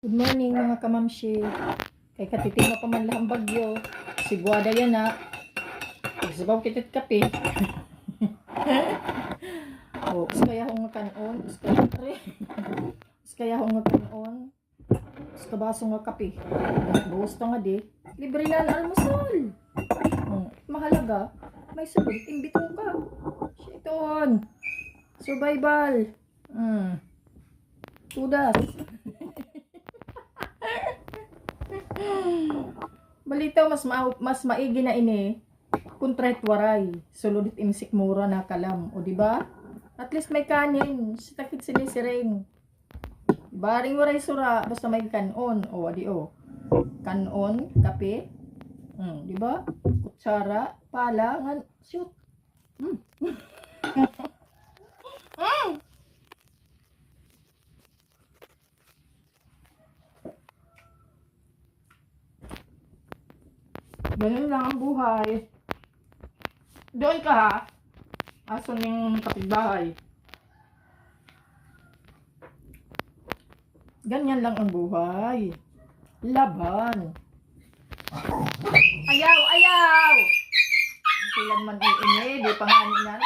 Good morning mga kamamshi. Kay katitin mo pa man lahang bagyo. Sigwada yan na. Pagsabaw kitit kape. O, kaya akong kanon. Kaya akong kanon. Kabaso nga kape. Buhos ta nga di. Libre na ang almusal. Mahalaga. May sabit. Imbitong ka. Shiton. Survival. Tudas. Balitaw mas maigi na ini kung tret waray suludit imsik mura na kalam o di ba? At least may kanin sitakit sinisiring baring waray sura basta may kanon o adi o kanon kape di ba? Kutsara pala ngan shoot Ganun lang ang buhay. Doon ka ha. Aso ng kapitbahay. Ganyan lang ang buhay. Laban. Ayaw, ayaw! Silan man iini. Di pa nga nila.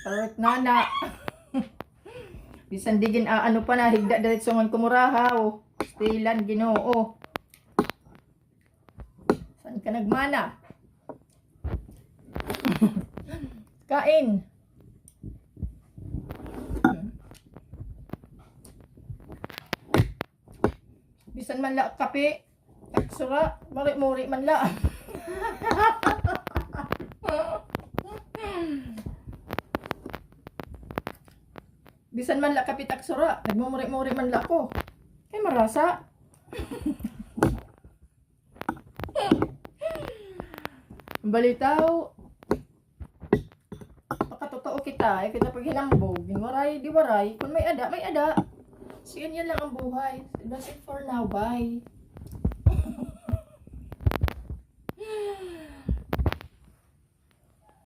Parot nana. Bisan digin ano pa na. Higda diretsongan kumurahaw. Silan ginoo. Ka nagmana. Kain. Bisan man la kape, taksura, muri-muri man la. Bisan man la kape taksura, nagmumuri-muri man la ko. Kay marasa. Balitaw pakatotoo kita kita pag hinambog waray di waray kung may ada siyan yan lang ang buhay. That's it for now, bye.